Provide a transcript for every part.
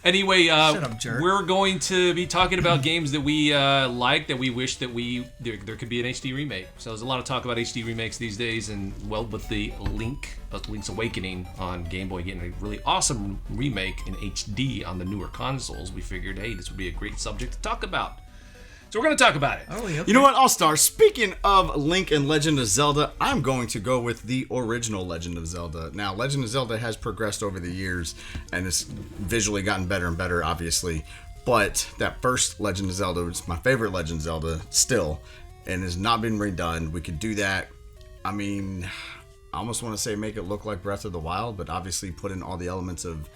Anyway, Shut up, jerk. we're going to be talking about games that we like, that we wish that there could be an HD remake. So there's a lot of talk about HD remakes these days, and well, with the Link's Awakening on Game Boy getting a really awesome remake in HD on the newer consoles, we figured, hey, this would be a great subject to talk about. So we're going to talk about it. Oh, okay. You know what? I'll start. Speaking of Link and Legend of Zelda, I'm going to go with the original Legend of Zelda. Now, Legend of Zelda has progressed over the years, and it's visually gotten better and better, obviously. But that first Legend of Zelda was my favorite Legend of Zelda still, and has not been redone. We could do that. I mean, I almost want to say make it look like Breath of the Wild, but obviously put in all the elements of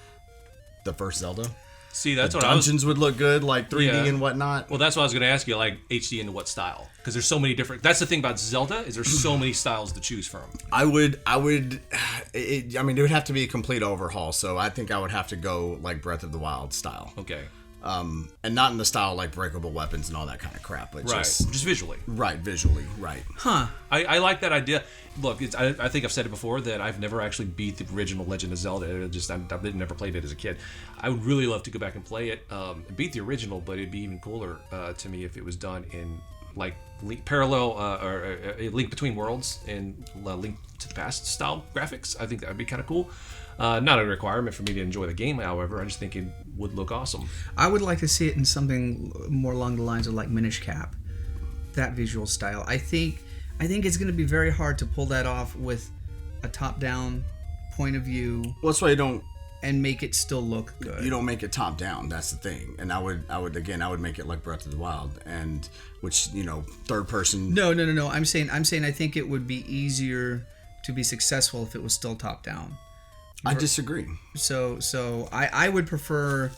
the first Zelda. See, that's the what I was... dungeons would look good, like 3D Yeah. and whatnot. Well, that's what I was going to ask you, like HD into what style? Because there's so many different... That's the thing about Zelda, is there's so many styles to choose from. I mean, it would have to be a complete overhaul, so I think I would have to go like Breath of the Wild style. Okay. And not in the style like breakable weapons and all that kind of crap, but Right. Just visually. Right, visually, right. Huh. I like that idea. Look, I think I've said it before that I've never actually beat the original Legend of Zelda. I never played it as a kid. I would really love to go back and play it, and beat the original, but it'd be even cooler to me if it was done in like Link Between Worlds and Link to the Past style graphics. I think that would be kind of cool. Not a requirement for me to enjoy the game, however. I just think it would look awesome. I would like to see it in something more along the lines of like Minish Cap, that visual style. I think it's going to be very hard to pull that off with a top-down point of view. Well, that's why you don't make it still look good. You don't make it top down. That's the thing. And I would make it like Breath of the Wild, and which third person. No. I'm saying I think it would be easier to be successful if it was still top down. I disagree. So I would prefer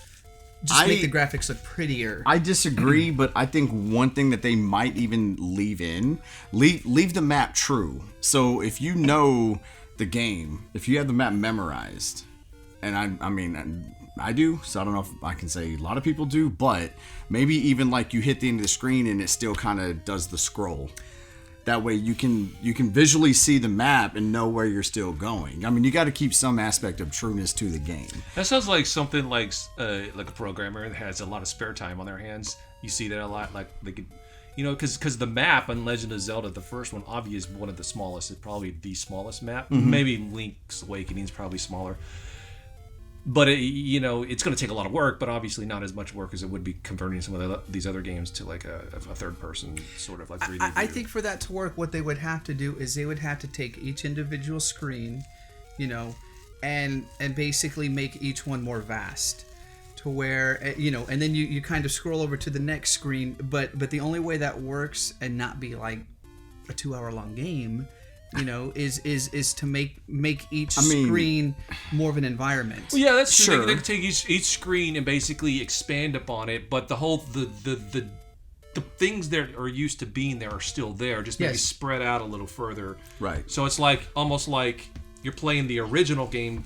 just make the graphics look prettier. I disagree, but I think one thing that they might even leave the map true. So if you know the game, if you have the map memorized, and I do, so I don't know if I can say a lot of people do, but maybe even like you hit the end of the screen and it still kind of does the scroll. That way you can visually see the map and know where you're still going. I mean, you got to keep some aspect of trueness to the game. That sounds like something like a programmer that has a lot of spare time on their hands. You see that a lot, like they could, because the map on Legend of Zelda, the first one, obviously is one of the smallest. It's probably the smallest map. Mm-hmm. Maybe Link's Awakening is probably smaller. But it's going to take a lot of work, but obviously not as much work as it would be converting some of these other games to like a third-person sort of like 3D view. I think for that to work, what they would have to do is they would have to take each individual screen, and basically make each one more vast, to where and then you kind of scroll over to the next screen. But the only way that works and not be like a 2-hour-long game, is to make each screen more of an environment. Well, yeah, that's true. Sure. They could take each screen and basically expand upon it, but the whole the things that are used to being there are still there, just maybe spread out a little further. Right. So it's almost like you're playing the original game,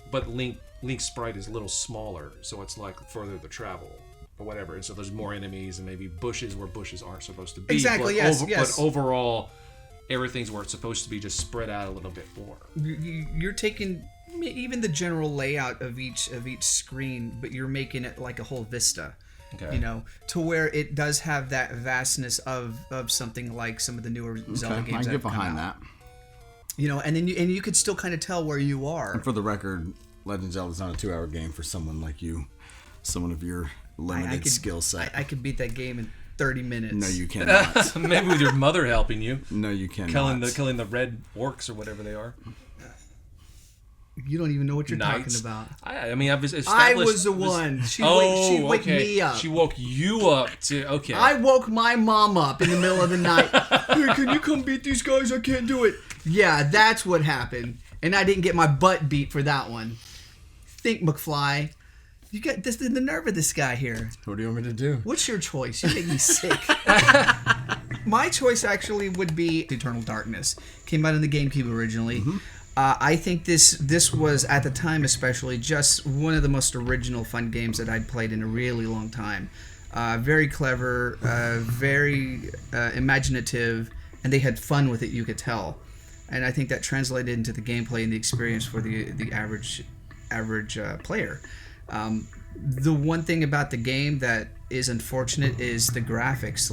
but Link's sprite is a little smaller, so it's like further to travel or whatever. And so there's more enemies and maybe bushes where bushes aren't supposed to be. Exactly. But Yes. But overall, everything's where it's supposed to be, just spread out a little bit more. You're taking even the general layout of each screen, but you're making it like a whole vista. Okay. To where it does have that vastness of something like some of the newer Zelda games. I get behind that. And then you could still kind of tell where you are. And for the record, Legend of Zelda is not a 2-hour game for someone like you, someone of your limited skill set. I could beat that game in 30 minutes. No, you cannot. Maybe with your mother helping you. No, you cannot. Killing the red orcs or whatever they are. You don't even know what you're Knights. talking about. I've established... I was the one. She woke me up. She woke you up to... Okay. I woke my mom up in the middle of the night. Hey, can you come beat these guys? I can't do it. Yeah, that's what happened. And I didn't get my butt beat for that one. Think, McFly. You got this, the nerve of this guy here. What do you want me to do? What's your choice? You make me sick. My choice actually would be Eternal Darkness. Came out on the GameCube originally. Mm-hmm. I think this was, at the time especially, just one of the most original fun games that I'd played in a really long time. Very clever, very imaginative, and they had fun with it, you could tell. And I think that translated into the gameplay and the experience for the average player. The one thing about the game that is unfortunate is the graphics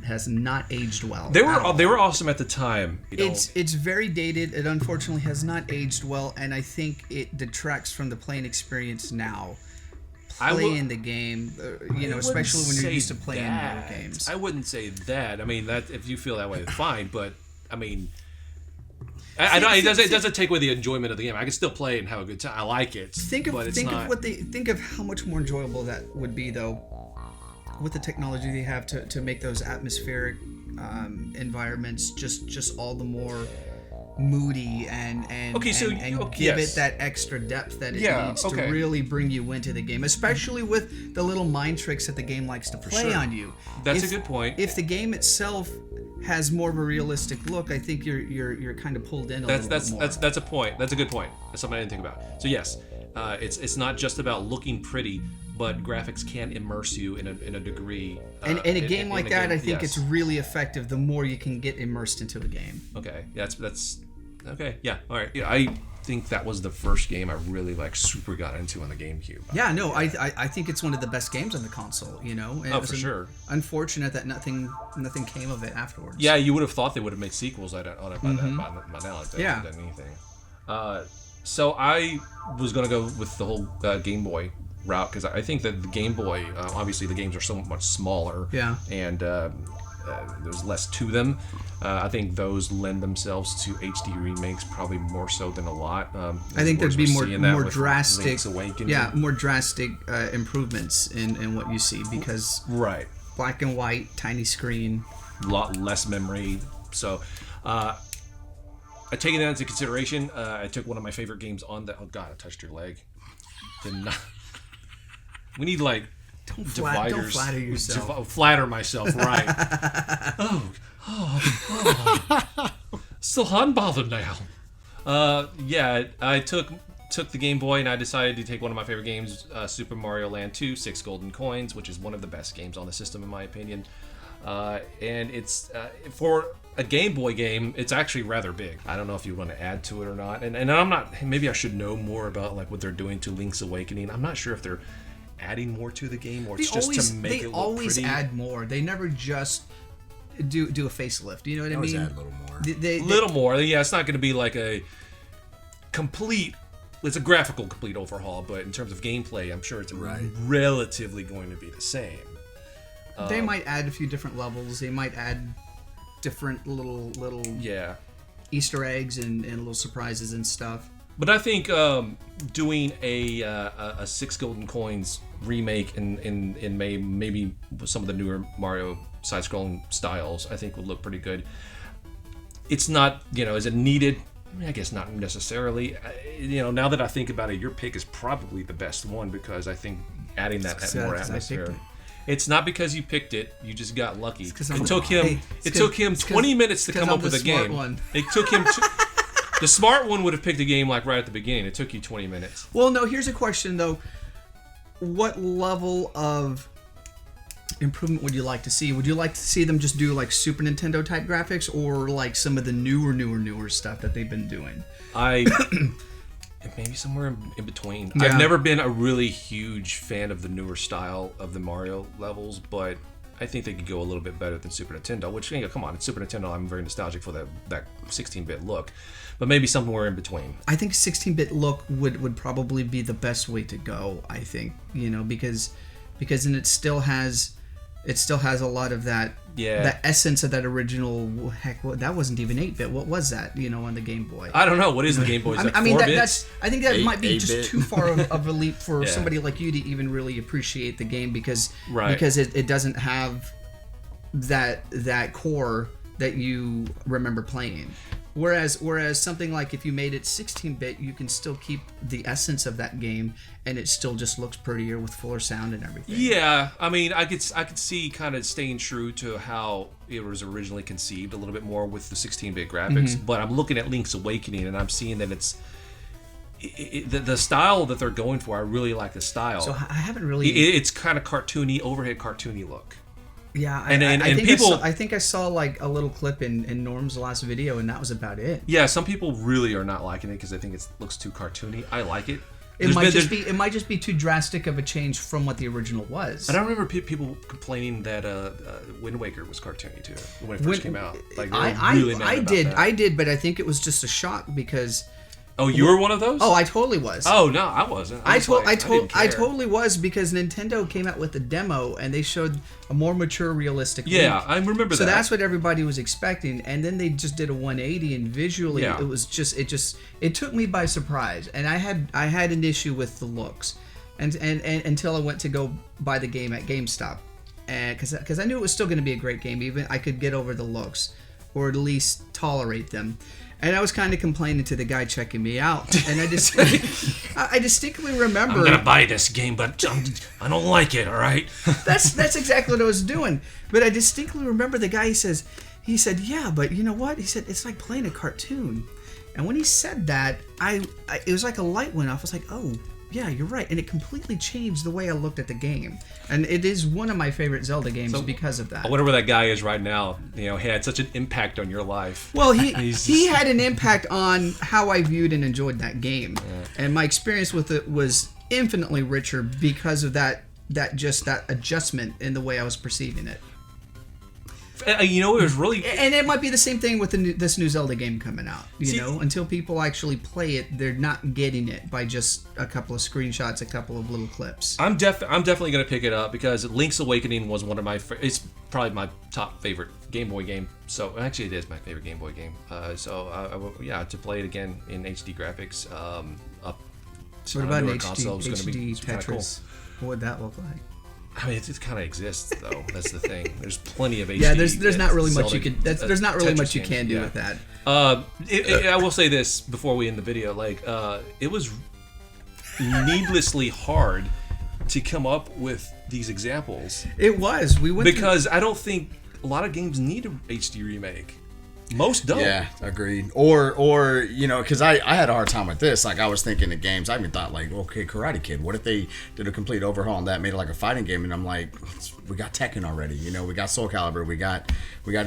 has not aged well. They were awesome at the time. It's very dated. It unfortunately has not aged well, and I think it detracts from the playing experience now. Playing the game, especially when you're used to playing newer games. I wouldn't say that. I mean, that if you feel that way, fine. But I mean, it doesn't take away the enjoyment of the game. I can still play and have a good time. I like it. Think of how much more enjoyable that would be, though, with the technology they have to make those atmospheric environments just all the more moody and give it that extra depth that it needs to really bring you into the game, especially with the little mind tricks that the game likes to play on you. That's a good point. If the game itself has more of a realistic look, I think you're kind of pulled in a little bit more. That's a point. That's a good point. That's something I didn't think about. So yes, it's not just about looking pretty, but graphics can immerse you in a degree. And in a game like that, I think it's really effective. The more you can get immersed into the game. Okay, that's okay. Yeah, all right. Yeah, I think that was the first game I really super got into on the GameCube. Yeah, no, I think it's one of the best games on the console. And for sure. Unfortunate that nothing came of it afterwards. Yeah, you would have thought they would have made sequels by now. By now, yeah. Than anything. So I was gonna go with the whole Game Boy route because I think that the Game Boy, obviously the games are so much smaller. Yeah. And there's less to them. I think those lend themselves to HD remakes probably more so than a lot. I think there'd be more drastic, Link's Awakening. Yeah, more drastic improvements in what you see because right, black and white, tiny screen, a lot less memory. So, I taking that into consideration. I took one of my favorite games on that. Oh God, I touched your leg. Did not. We need dividers. Don't flatter yourself. Flatter myself, right? Still hot and bothered now. Yeah, I took the Game Boy and I decided to take one of my favorite games, Super Mario Land 2, 6 Golden Coins, which is one of the best games on the system in my opinion. And it's for a Game Boy game, it's actually rather big. I don't know if you want to add to it or not. And I'm not. Maybe I should know more about what they're doing to Link's Awakening. I'm not sure if they're adding more to the game or it's just to make it look pretty. They always add more. They never just do a facelift. You know what I mean? Add a little more. Little more. Yeah, it's not going to be like a complete. It's a graphical complete overhaul, but in terms of gameplay, I'm sure it's relatively going to be the same. They might add a few different levels. They might add different little Easter eggs and little surprises and stuff. But I think doing a 6 Golden Coins remake in maybe some of the newer Mario side-scrolling styles, I think would look pretty good. It's not, is it needed? I mean, I guess not necessarily. Now that I think about it, your pick is probably the best one because I think adding that more atmosphere. It's not because you picked it; you just got lucky. It took him 20 minutes to come up with a game. It took him. The smart one would have picked a game right at the beginning. It took you 20 minutes. Well, no. Here's a question though: what level of improvement would you like to see? Would you like to see them just do Super Nintendo type graphics, or some of the newer stuff that they've been doing? Maybe somewhere in between. Yeah. I've never been a really huge fan of the newer style of the Mario levels, but I think they could go a little bit better than Super Nintendo, which, come on, it's Super Nintendo. I'm very nostalgic for that 16-bit look, but maybe somewhere in between. I think 16-bit look would probably be the best way to go, I think, because then it still has a lot of that essence of that original. Heck, that wasn't even 8-bit. What was that? On the Game Boy. I don't know. What is the Game Boy? Is I mean, I think that might be just too far of a leap for somebody like you to even really appreciate the game because it doesn't have that core that you remember playing. Whereas something like if you made it 16-bit, you can still keep the essence of that game, and it still just looks prettier with fuller sound and everything. Yeah, I mean, I could see kind of staying true to how it was originally conceived a little bit more with the 16-bit graphics. Mm-hmm. But I'm looking at Link's Awakening, and I'm seeing that the style that they're going for. I really like the style. So I haven't really. It's kind of cartoony, overhead cartoony look. Yeah, I think I saw a little clip in Norm's last video, and that was about it. Yeah, some people really are not liking it because they think it looks too cartoony. I like it. It might just be too drastic of a change from what the original was. And I remember people complaining that Wind Waker was cartoony too when it first came out. Like, they were really mad about that. I did, but I think it was just a shock because. Oh, you were one of those? Oh, I totally was. Oh no, I wasn't. I totally was, because Nintendo came out with a demo and they showed a more mature, realistic. Yeah, Link. I remember that. So that's what everybody was expecting, and then they just did a 180, and visually it was it took me by surprise, and I had an issue with the looks, and until I went to go buy the game at GameStop, and because I knew it was still going to be a great game, even I could get over the looks, or at least tolerate them. And I was kind of complaining to the guy checking me out, and I distinctly remember. I'm gonna buy this game, but I don't like it. All right. That's exactly what I was doing. But I distinctly remember the guy. He said, yeah, but you know what? He said it's like playing a cartoon. And when he said that, it was like a light went off. I was like, oh yeah, you're right. And it completely changed the way I looked at the game. And it is one of my favorite Zelda games because of that. I wonder where that guy is right now. You know, he had such an impact on your life. Well, he had an impact on how I viewed and enjoyed that game. Yeah. And my experience with it was infinitely richer because of that adjustment in the way I was perceiving it. You know, it was really... And it might be the same thing with this new Zelda game coming out. You know, until people actually play it, they're not getting it by just a couple of screenshots, a couple of little clips. I'm definitely going to pick it up because Link's Awakening was one of my... It's probably my top favorite Game Boy game. So, actually, it is my favorite Game Boy game. To play it again in HD graphics up to what about newer an console is going to be Tetris? Cool. What would that look like? I mean, it kind of exists though. That's the thing. There's plenty of HD. Yeah, there's not really much you can. There's not really much you can do with that. I will say this before we end the video. Like, it was needlessly hard to come up with these examples. It was. We went because I don't think a lot of games need a HD remake. Most don't. Yeah, agreed. Or you know, because I had a hard time with this. Like, I was thinking of games. I even thought, like, okay, Karate Kid. What if they did a complete overhaul on that, made it like a fighting game? And I'm like, we got Tekken already. You know, we got Soul Calibur. We got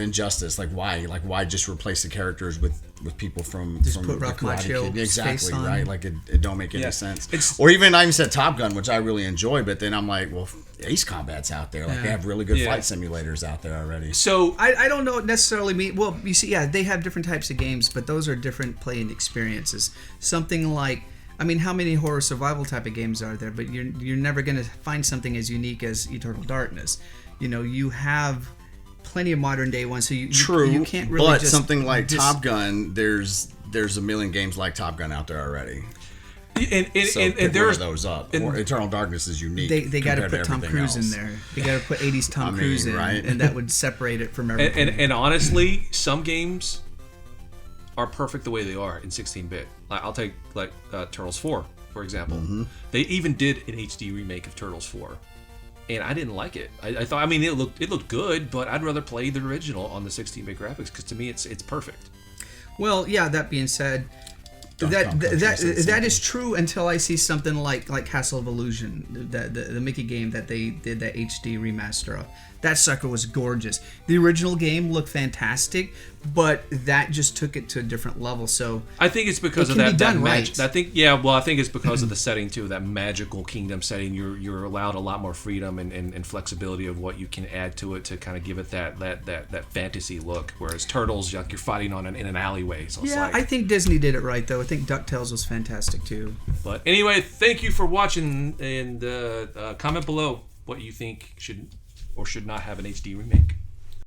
Injustice. Like, why? Like, why just replace the characters with people from put the Rock Karate Macho Kid? Exactly, face on. right? Like, it don't make any sense. Or even I even said Top Gun, which I really enjoy. But then I'm like, well, Ace Combat's out there. Like, they have really good fight simulators out there already. So I don't know necessarily mean. Well, you see, yeah, they have different types of games, but those are different playing experiences. Something like, I mean, how many horror survival type of games are there? But you're never going to find something as unique as Eternal Darkness. You know, you have plenty of modern day ones, so you can't really. But just something like Top Gun, there's a million games like Top Gun out there already. And there's those up. Or Eternal Darkness is unique. They got to put Tom Cruise in there. They got to put 80s Tom Cruise in, right? And that would separate it from everything. And honestly, some games are perfect the way they are in 16-bit. Like, I'll take Turtles 4 for example. Mm-hmm. They even did an HD remake of Turtles 4, and I didn't like it. I thought, I mean, it looked good, but I'd rather play the original on the 16-bit graphics because to me it's perfect. Well, yeah. That being said. That is true until I see something like Castle of Illusion, the Mickey game that they did that HD remaster of. That sucker was gorgeous. The original game looked fantastic, but that just took it to a different level. So I think it's because of that magic. I think it's because of the setting too. That magical kingdom setting. You're allowed a lot more freedom and flexibility of what you can add to it to kind of give it that fantasy look. Whereas Turtles, like, you're fighting in an alleyway. So yeah, I think Disney did it right though. I think DuckTales was fantastic too. But anyway, thank you for watching, and comment below what you think should or should not have an HD remake.